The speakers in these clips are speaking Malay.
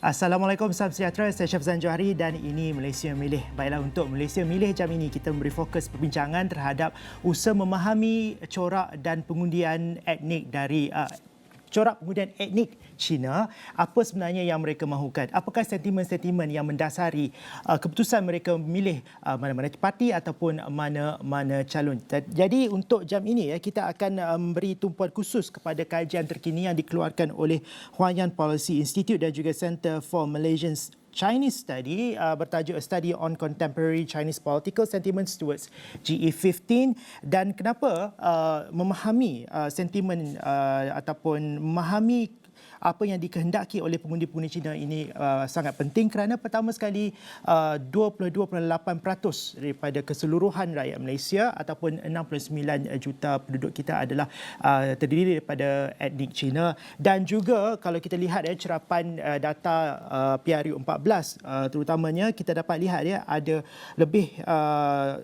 Assalamualaikum, salam sejahtera. Saya Syafzan Johari dan ini Malaysia Milih. Baiklah, untuk Malaysia Milih jam ini kita memberi fokus perbincangan terhadap usaha memahami corak dan pengundian etnik dari corak pengundian etnik Cina. Apa sebenarnya yang mereka mahukan? Apakah sentimen-sentimen yang mendasari keputusan mereka memilih mana-mana parti ataupun mana-mana calon? Jadi untuk jam ini kita akan memberi tumpuan khusus kepada kajian terkini yang dikeluarkan oleh Huayan Policy Institute dan juga Center for Malaysian Chinese Study bertajuk A Study on Contemporary Chinese Political Sentiments Towards GE15. Dan kenapa memahami sentimen ataupun memahami apa yang dikehendaki oleh pengundi-pengundi Cina ini sangat penting, kerana pertama sekali 22.8% daripada keseluruhan rakyat Malaysia ataupun 69 juta penduduk kita adalah terdiri daripada etnik Cina. Dan juga kalau kita lihat cerapan data PRU 14 terutamanya, kita dapat lihat ada lebih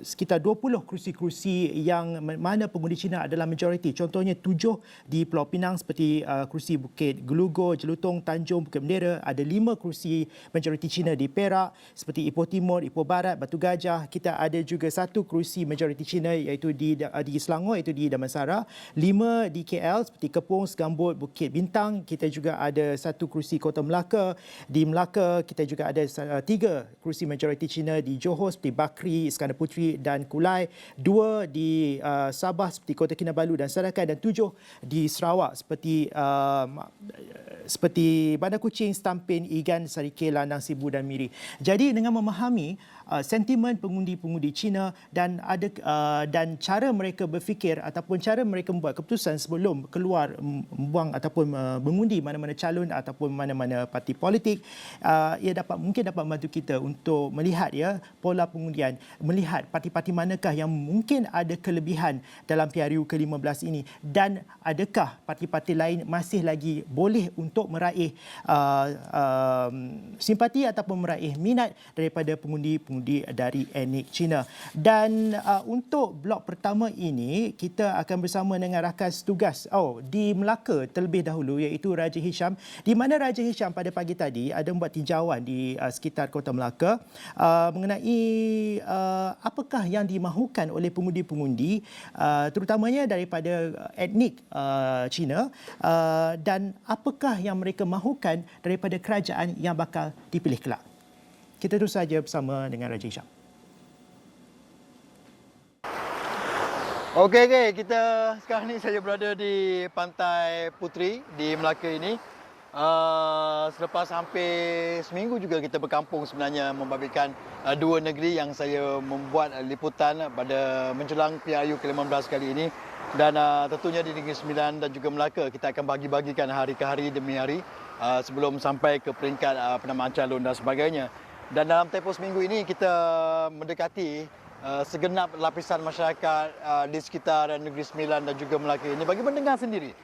sekitar 20 kerusi-kerusi yang mana pengundi Cina adalah majoriti. Contohnya 7 di Pulau Pinang seperti kerusi Bukit Gelugo, Jelutong, Tanjung, Bukit Bendera. Ada 5 kerusi majoriti Cina di Perak seperti Ipoh Timur, Ipoh Barat, Batu Gajah. Kita ada juga 1 kerusi majoriti Cina iaitu di Selangor, iaitu di Damansara. 5 di KL seperti Kepong, Segambut, Bukit Bintang. Kita juga ada 1 kerusi Kota Melaka. Di Melaka kita juga ada 3 kerusi majoriti Cina di Johor seperti Bakri, Iskandar Puteri dan Kulai. 2 di Sabah seperti Kota Kinabalu dan Sarakan, dan 7 di Sarawak seperti Bandar Kuching, Stampin, Igan, Sarike, Landang, Sibu dan Miri. Jadi dengan memahami sentimen pengundi-pengundi Cina dan cara mereka berfikir ataupun cara mereka membuat keputusan sebelum keluar membuang ataupun mengundi mana-mana calon ataupun mana-mana parti politik, ia mungkin dapat membantu kita untuk melihat pola pengundian, melihat parti-parti manakah yang mungkin ada kelebihan dalam PRU ke-15 ini, dan adakah parti-parti lain masih lagi boleh untuk meraih simpati ataupun meraih minat daripada pengundi-pengundi dari etnik Cina. Dan untuk blok pertama ini kita akan bersama dengan rakan tugas di Melaka terlebih dahulu, iaitu Raja Hisham, di mana Raja Hisham pada pagi tadi ada membuat tinjauan di sekitar Kota Melaka mengenai apakah yang dimahukan oleh pengundi-pengundi terutamanya daripada etnik Cina, dan apakah yang mereka mahukan daripada kerajaan yang bakal dipilih kelak. Kita terus saja bersama dengan Raja Hisham. Okey, kita sekarang ni saya berada di Pantai Puteri di Melaka ini. Selepas hampir seminggu juga kita berkampung sebenarnya membabitkan 2 negeri yang saya membuat liputan pada menjelang PRU ke-15 kali ini. Dan tentunya di Negeri Sembilan dan juga Melaka kita akan bagi-bagikan hari ke hari demi hari sebelum sampai ke peringkat penamaan calon dan sebagainya. Dan dalam tempoh seminggu ini kita mendekati segenap lapisan masyarakat di sekitar Negeri Sembilan dan juga Melaka ini bagi mendengar sendiri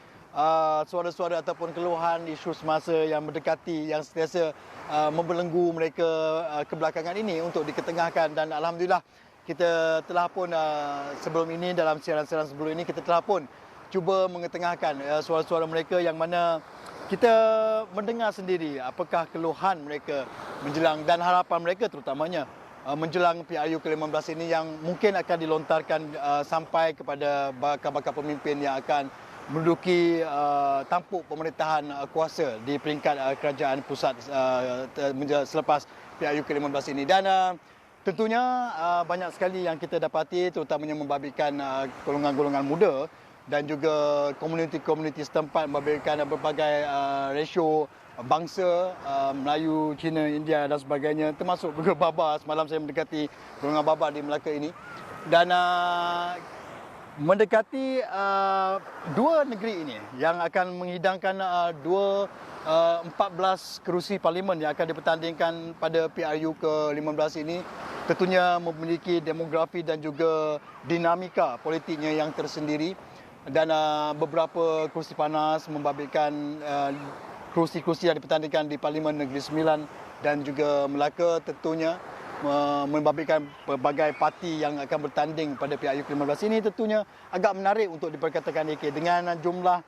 suara-suara ataupun keluhan isu semasa yang mendekati, yang sentiasa membelenggu mereka kebelakangan ini untuk diketengahkan. Dan alhamdulillah kita telah pun sebelum ini, dalam siaran-siaran sebelum ini, kita telah pun cuba mengetengahkan suara-suara mereka yang mana kita mendengar sendiri apakah keluhan mereka menjelang dan harapan mereka terutamanya menjelang PRU ke-15 ini yang mungkin akan dilontarkan sampai kepada bakal-bakal pemimpin yang akan menduduki tampuk pemerintahan kuasa di peringkat kerajaan pusat selepas PRU ke-15 ini. Dan tentunya banyak sekali yang kita dapati, terutamanya membabitkan golongan-golongan muda dan juga komuniti-komuniti setempat membabitkan berbagai rasio bangsa, Melayu, Cina, India dan sebagainya, termasuk juga Baba. Semalam saya mendekati golongan Baba di Melaka ini. Dan mendekati 2 negeri ini yang akan menghidangkan 14 kerusi parlimen yang akan dipertandingkan pada PRU ke-15 ini, tentunya memiliki demografi dan juga dinamika politiknya yang tersendiri. Dan beberapa kerusi panas membabitkan kerusi-kerusi yang dipertandingkan di Parlimen Negeri Sembilan dan juga Melaka, tentunya membabitkan pelbagai parti yang akan bertanding pada PRU ke-15 ini. Tentunya agak menarik untuk diperkatakan dengan jumlah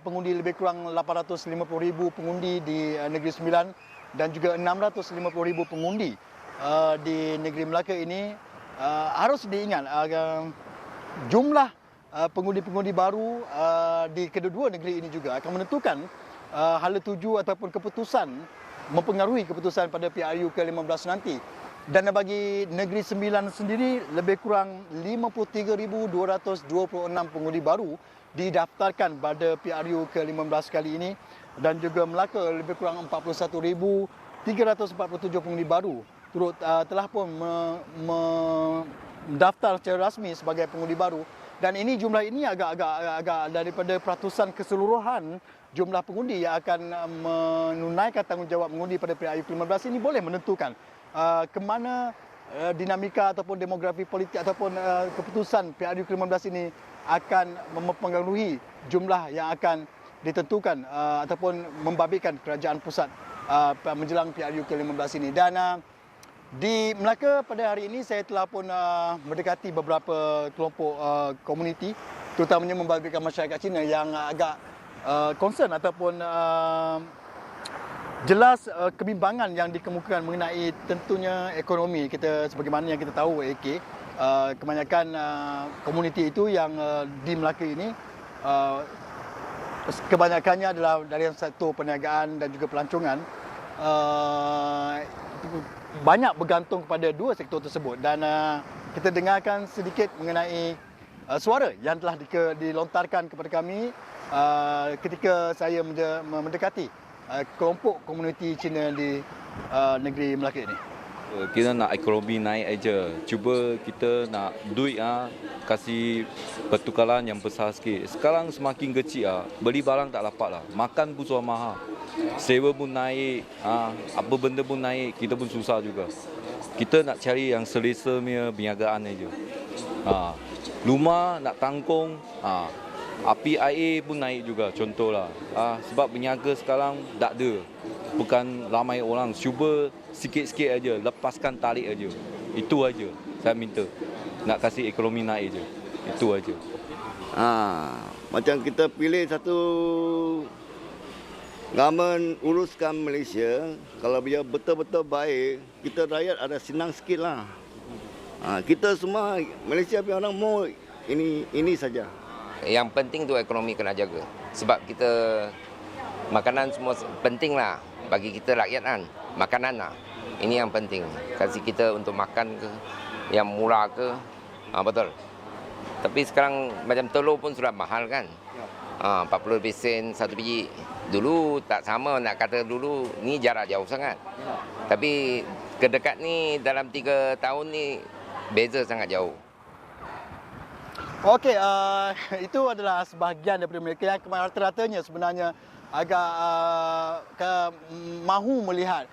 pengundi lebih kurang 850,000 pengundi di Negeri Sembilan dan juga 650,000 pengundi di negeri Melaka ini. Harus diingat jumlah pengundi-pengundi baru di kedua-dua negeri ini juga akan menentukan hala tuju ataupun keputusan, mempengaruhi keputusan pada PRU ke-15 nanti. Dan bagi Negeri Sembilan sendiri, lebih kurang 53,226 pengundi baru didaftarkan pada PRU ke-15 kali ini. Dan juga Melaka lebih kurang 41,347 pengundi baru telah pun mendaftar secara rasmi sebagai pengundi baru. Dan ini jumlah ini agak daripada peratusan keseluruhan jumlah pengundi yang akan menunaikan tanggungjawab mengundi pada PRU ke-15 ini boleh menentukan ke mana dinamika ataupun demografi politik ataupun keputusan PRU ke-15 ini akan mempengaruhi jumlah yang akan ditentukan ataupun membabitkan kerajaan pusat menjelang PRU ke-15 ini. Dan di Melaka pada hari ini saya telah pun mendekati beberapa kelompok komuniti, terutamanya membabitkan masyarakat Cina yang agak concern ataupun jelas kebimbangan yang dikemukakan mengenai tentunya ekonomi kita. Sebagaimana yang kita tahu AK, kebanyakan komuniti itu yang di Melaka ini kebanyakannya adalah dari sektor perniagaan dan juga pelancongan, banyak bergantung kepada dua sektor tersebut. Dan kita dengarkan sedikit mengenai suara yang telah dilontarkan kepada kami ketika saya mendekati kelompok komuniti Cina di negeri Melaka ini. Kita nak ekonomi naik aja. Cuba kita nak duit kasih pertukaran yang besar sikit. Sekarang semakin kecil beli barang tak dapat lah. Makan pun sudah mahal. Sewa pun naik, apa benda pun naik, kita pun susah juga. Kita nak cari yang selesa punya perniagaan aja. Rumah nak tangkung, api air pun naik juga, contohlah. Sebab berniaga sekarang tak ada. Bukan ramai orang, cuba sikit-sikit aja, lepaskan tarik aja. Itu aja saya minta. Nak kasih ekonomi naik aja. Itu aja. Macam kita pilih satu government uruskan Malaysia, kalau dia betul-betul baik, kita rakyat ada senang sikit lah. Kita semua Malaysia punya orang mau ini saja. Yang penting tu ekonomi kena jaga. Sebab kita makanan semua penting lah bagi kita rakyat kan. Makanan lah. Ini yang penting. Kasih kita untuk makan ke, yang murah ke. Betul. Tapi sekarang macam telur pun sudah mahal kan. 40 sen satu biji. Dulu tak sama, nak kata dulu ni jarak jauh sangat. Tapi kedekat ni dalam 3 tahun ni beza sangat jauh. Okey, itu adalah sebahagian daripada mereka yang rata-ratanya sebenarnya agak mahu melihat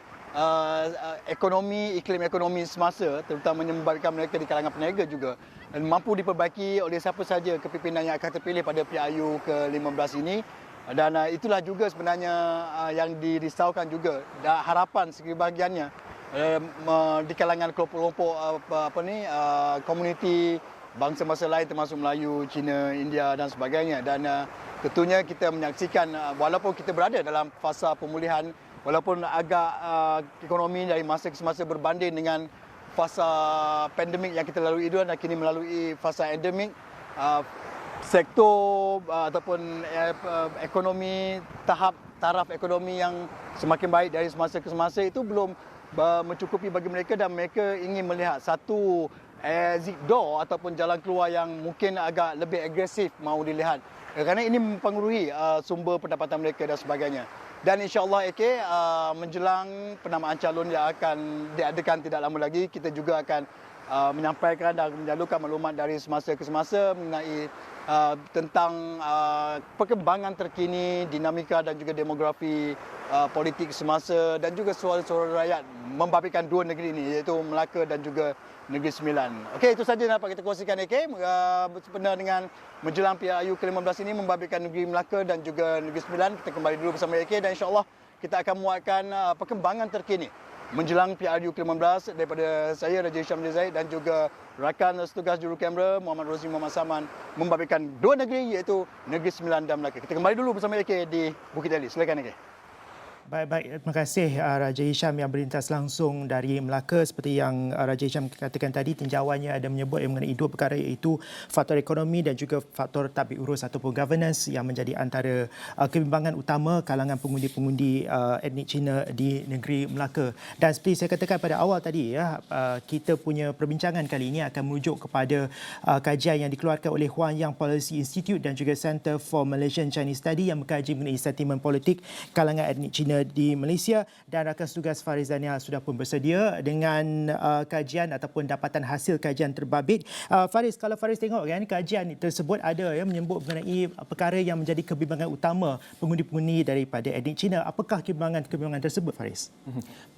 iklim ekonomi semasa, terutamanya membabitkan mereka di kalangan peniaga juga, dan mampu diperbaiki oleh siapa saja kepimpinan yang akan terpilih pada PRU ke-15 ini. Dan itulah juga sebenarnya yang dirisaukan juga, harapan sebahagiannya di kalangan kelompok-kelompok komuniti bangsa-bangsa lain termasuk Melayu, Cina, India dan sebagainya. Dan tentunya kita menyaksikan walaupun kita berada dalam fasa pemulihan, walaupun agak ekonomi dari masa ke semasa berbanding dengan fasa pandemik yang kita lalui dulu dan kini melalui fasa endemik, sektor ataupun ekonomi, taraf ekonomi yang semakin baik dari semasa ke semasa itu belum mencukupi bagi mereka, dan mereka ingin melihat satu exit door ataupun jalan keluar yang mungkin agak lebih agresif mahu dilihat, kerana ini mempengaruhi sumber pendapatan mereka dan sebagainya. Dan insya-Allah menjelang penamaan calon yang akan diadakan tidak lama lagi, kita juga akan menyampaikan dan menyalurkan maklumat dari semasa ke semasa mengenai tentang perkembangan terkini, dinamika dan juga demografi politik semasa, dan juga suara-suara rakyat membabitkan dua negeri ini, iaitu Melaka dan juga Negeri Sembilan. Okey, itu saja yang dapat kita kongsikan bersebenar dengan menjelang PRU ke-15 ini membabitkan Negeri Melaka dan juga Negeri Sembilan. Kita kembali dulu bersama AK dan insya-Allah kita akan muatkan perkembangan terkini menjelang PRU ke-15 daripada saya Raja Hisham Zaid dan juga rakan setugas juru kamera Muhammad Rozi Muhammad Saman membabitkan dua negeri, iaitu Negeri Sembilan dan Melaka. Kita kembali dulu bersama AK di Bukit Deli. Silakan AK. Baik. Terima kasih Raja Hisham yang berintas langsung dari Melaka. Seperti yang Raja Hisham katakan tadi, tinjauannya ada menyebut mengenai dua perkara, iaitu faktor ekonomi dan juga faktor tadbir urus ataupun governance yang menjadi antara kebimbangan utama kalangan pengundi-pengundi etnik Cina di negeri Melaka. Dan seperti saya katakan pada awal tadi, kita punya perbincangan kali ini akan merujuk kepada kajian yang dikeluarkan oleh Huanyang Policy Institute dan juga Center for Malaysian Chinese Study yang mengkaji mengenai sentimen politik kalangan etnik Cina di Malaysia, dan rakan tugas Faris Daniel sudah pun bersedia dengan kajian ataupun dapatan hasil kajian terbabit. Faris, kalau Faris tengok kan, kajian tersebut ada menyebut mengenai perkara yang menjadi kebimbangan utama pengundi-pengundi daripada etnik Cina. Apakah kebimbangan tersebut, Faris?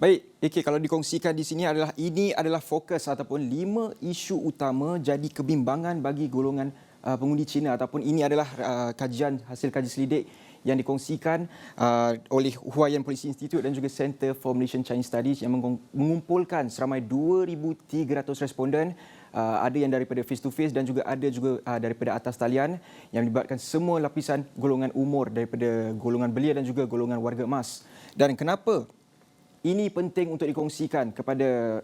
Baik, kalau dikongsikan di sini ini adalah fokus ataupun 5 isu utama jadi kebimbangan bagi golongan pengundi Cina, ataupun ini adalah hasil kaji selidik yang dikongsikan oleh Huayan Policy Institute dan juga Center for Malaysian Chinese Studies yang mengumpulkan seramai 2,300 responden, ada yang daripada face to face dan juga ada daripada atas talian, yang melibatkan semua lapisan golongan umur, daripada golongan belia dan juga golongan warga emas. Dan kenapa ini penting untuk dikongsikan kepada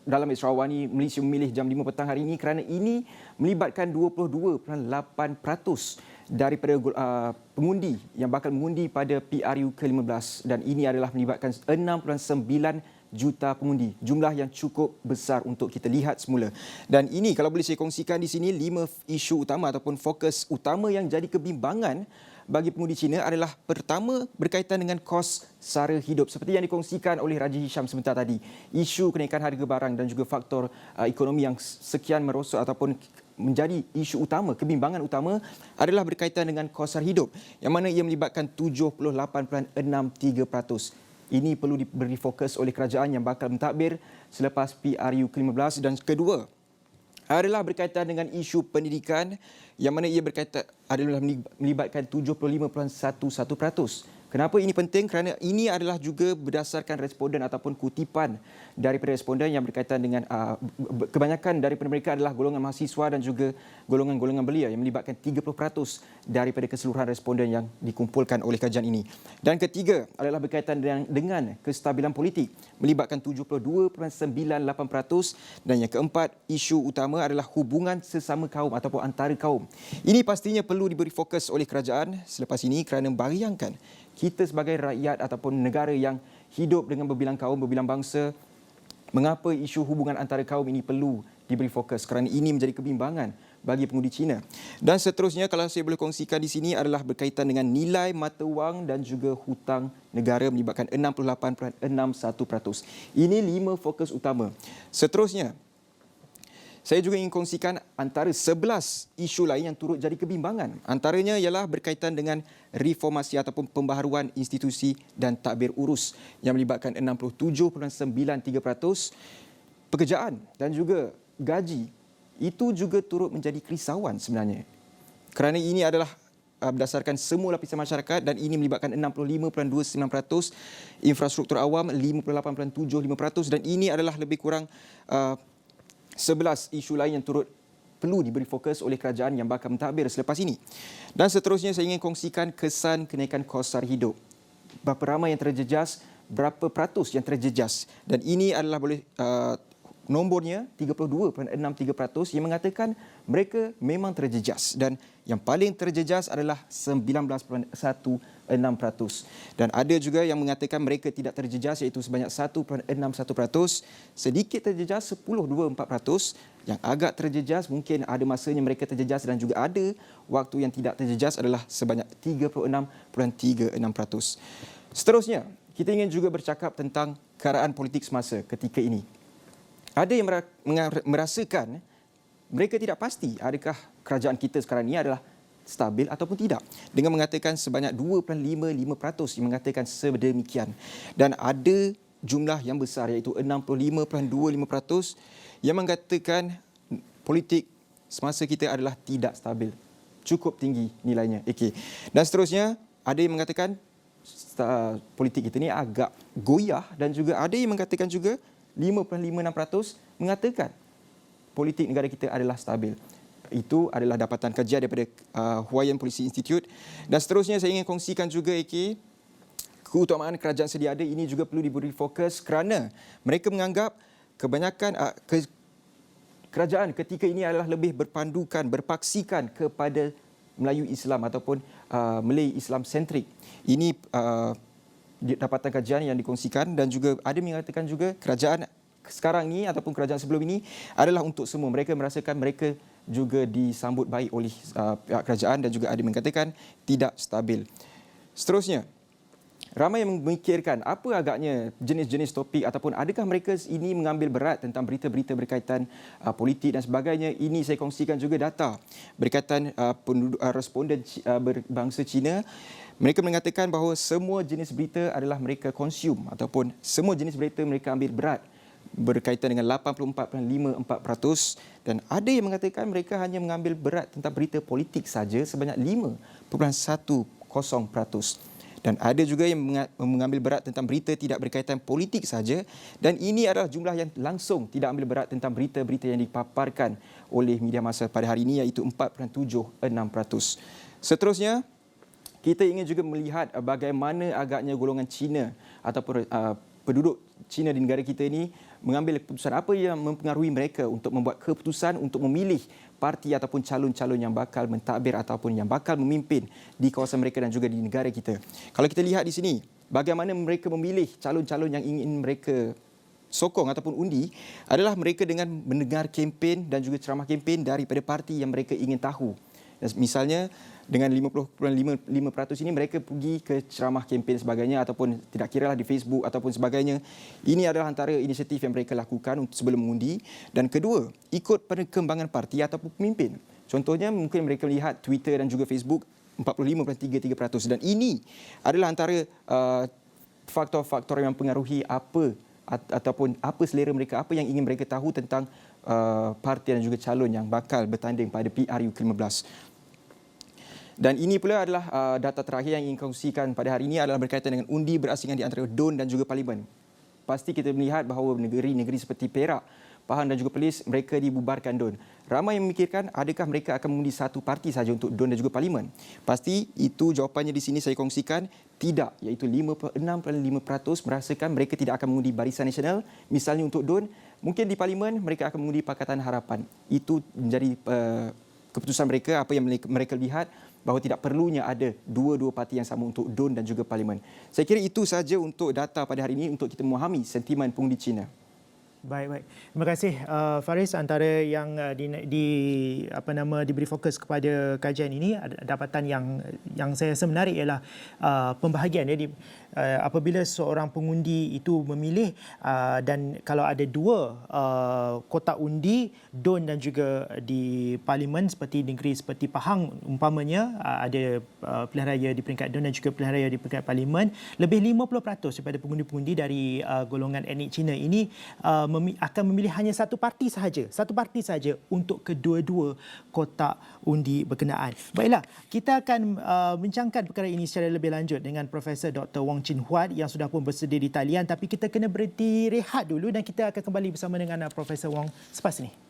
dalam Israwani Malaysia Memilih jam 5 petang hari ini? Kerana ini melibatkan 22.8% daripada pengundi yang bakal mengundi pada PRU ke-15, dan ini adalah melibatkan 6.9 juta pengundi. Jumlah yang cukup besar untuk kita lihat semula. Dan ini kalau boleh saya kongsikan di sini 5 isu utama ataupun fokus utama yang jadi kebimbangan bagi pengundi Cina adalah, pertama, berkaitan dengan kos sara hidup. Seperti yang dikongsikan oleh Raja Hisham sebentar tadi, isu kenaikan harga barang dan juga faktor ekonomi yang sekian merosot ataupun menjadi isu utama, kebimbangan utama adalah berkaitan dengan kos sara hidup, yang mana ia melibatkan 78.63%. Ini perlu diberi fokus oleh kerajaan yang bakal mentadbir selepas PRU ke-15. Dan kedua adalah berkaitan dengan isu pendidikan, yang mana ia adalah melibatkan 75.11%. Kenapa ini penting? Kerana ini adalah juga berdasarkan responden ataupun kutipan daripada responden yang berkaitan dengan kebanyakan daripada mereka adalah golongan mahasiswa dan juga golongan-golongan belia, yang melibatkan 30% daripada keseluruhan responden yang dikumpulkan oleh kajian ini. Dan ketiga adalah berkaitan dengan kestabilan politik, melibatkan 72.98%. Dan yang keempat, isu utama adalah hubungan sesama kaum ataupun antara kaum. Ini pastinya perlu diberi fokus oleh kerajaan selepas ini, kerana bayangkan kita sebagai rakyat ataupun negara yang hidup dengan berbilang kaum, berbilang bangsa, mengapa isu hubungan antara kaum ini perlu diberi fokus? Kerana ini menjadi kebimbangan bagi pengundi Cina. Dan seterusnya, kalau saya boleh kongsikan di sini, adalah berkaitan dengan nilai mata wang dan juga hutang negara, melibatkan 68.61%. Ini 5 fokus utama. Seterusnya, saya juga ingin kongsikan antara 11 isu lain yang turut jadi kebimbangan. Antaranya ialah berkaitan dengan reformasi ataupun pembaharuan institusi dan tadbir urus, yang melibatkan 67.93%. Pekerjaan dan juga gaji itu juga turut menjadi kerisauan sebenarnya, kerana ini adalah berdasarkan semua lapisan masyarakat, dan ini melibatkan 65.29%, infrastruktur awam 58.75%, dan ini adalah lebih kurang 11 isu lain yang turut perlu diberi fokus oleh kerajaan yang bakal mentadbir selepas ini. Dan seterusnya, saya ingin kongsikan kesan kenaikan kos sara hidup. Berapa ramai yang terjejas, berapa peratus yang terjejas. Dan ini adalah nombornya 32.63% yang mengatakan mereka memang terjejas, dan yang paling terjejas adalah 19.16%. Dan ada juga yang mengatakan mereka tidak terjejas, iaitu sebanyak 1.61%, sedikit terjejas 10.24%, yang agak terjejas mungkin ada masanya mereka terjejas, dan juga ada waktu yang tidak terjejas adalah sebanyak 36.36%. Seterusnya, kita ingin juga bercakap tentang keadaan politik semasa ketika ini. Ada yang merasakan mereka tidak pasti adakah kerajaan kita sekarang ini adalah stabil ataupun tidak, dengan mengatakan sebanyak 2.55% yang mengatakan sedemikian. Dan ada jumlah yang besar, iaitu 65.25% yang mengatakan politik semasa kita adalah tidak stabil, cukup tinggi nilainya. Dan seterusnya, ada yang mengatakan politik kita ini agak goyah, dan juga ada yang mengatakan juga 5.56% mengatakan politik negara kita adalah stabil. Itu adalah dapatan kajian daripada Huayan Policy Institute. Dan seterusnya, saya ingin kongsikan juga keutamaan kerajaan sedia ada ini juga perlu diberi fokus kerana mereka menganggap kebanyakan kerajaan ketika ini adalah lebih berpandukan, berpaksikan kepada Melayu Islam ataupun Malay Islam sentrik. Ini dapatan kajian yang dikongsikan dan juga ada mengatakan juga kerajaan sekarang ini ataupun kerajaan sebelum ini adalah untuk semua. Mereka merasakan mereka juga disambut baik oleh pihak kerajaan dan juga ada mengatakan tidak stabil. Seterusnya, ramai yang memikirkan apa agaknya jenis-jenis topik ataupun adakah mereka ini mengambil berat tentang berita-berita berkaitan politik dan sebagainya. Ini saya kongsikan juga data berkaitan responden berbangsa Cina. Mereka mengatakan bahawa semua jenis berita adalah mereka konsum ataupun semua jenis berita mereka ambil berat berkaitan dengan 84.54% dan ada yang mengatakan mereka hanya mengambil berat tentang berita politik saja sebanyak 5.10%. Dan ada juga yang mengambil berat tentang berita tidak berkaitan politik saja dan ini adalah jumlah yang langsung tidak ambil berat tentang berita-berita yang dipaparkan oleh media massa pada hari ini iaitu 4.76%. Seterusnya, kita ingin juga melihat bagaimana agaknya golongan Cina ataupun penduduk Cina di negara kita ini mengambil keputusan, apa yang mempengaruhi mereka untuk membuat keputusan untuk memilih parti ataupun calon-calon yang bakal mentadbir ataupun yang bakal memimpin di kawasan mereka dan juga di negara kita. Kalau kita lihat di sini, bagaimana mereka memilih calon-calon yang ingin mereka sokong ataupun undi adalah mereka dengan mendengar kempen dan juga ceramah kempen daripada parti yang mereka ingin tahu. Misalnya dengan 50.5% ini mereka pergi ke ceramah kempen sebagainya ataupun tidak kiralah di Facebook ataupun sebagainya. Ini adalah antara inisiatif yang mereka lakukan untuk sebelum mengundi. Dan kedua, ikut perkembangan parti ataupun pemimpin. Contohnya mungkin mereka melihat Twitter dan juga Facebook 45.33%. Dan ini adalah antara faktor-faktor yang mempengaruhi apa ataupun apa selera mereka, apa yang ingin mereka tahu tentang parti dan juga calon yang bakal bertanding pada PRU ke-15. Dan ini pula adalah data terakhir yang ingin kongsikan pada hari ini adalah berkaitan dengan undi berasingan di antara DUN dan juga Parlimen. Pasti kita melihat bahawa negeri-negeri seperti Perak, Pahang dan juga Perlis, mereka dibubarkan DUN. Ramai yang memikirkan adakah mereka akan mengundi satu parti saja untuk DUN dan juga Parlimen. Pasti itu jawapannya di sini saya kongsikan tidak, iaitu 56.5% merasakan mereka tidak akan mengundi Barisan Nasional. Misalnya untuk DUN, mungkin di Parlimen mereka akan mengundi Pakatan Harapan. Itu menjadi keputusan mereka, apa yang mereka lihat bahawa tidak perlunya ada dua-dua parti yang sama untuk DUN dan juga Parlimen. Saya kira itu saja untuk data pada hari ini untuk kita memahami sentimen pengundi Cina. Baik. Terima kasih Faris. Antara yang diberi fokus kepada kajian ini, dapatan yang saya rasa menarik ialah pembahagian. Jadi apabila seorang pengundi itu memilih dan kalau ada dua kotak undi, DUN dan juga di Parlimen seperti negeri seperti Pahang umpamanya, ada pilihan raya di peringkat DUN dan juga pilihan raya di peringkat Parlimen, lebih 50% daripada pengundi-pengundi dari golongan etnik Cina ini akan memilih hanya satu parti sahaja untuk kedua-dua kotak undi berkenaan. Baiklah, kita akan bincangkan perkara ini secara lebih lanjut dengan Profesor Dr. Wong Chin Huat yang sudah pun bersedia di talian, tapi kita kena berhenti rehat dulu dan kita akan kembali bersama dengan Profesor Wong selepas ini.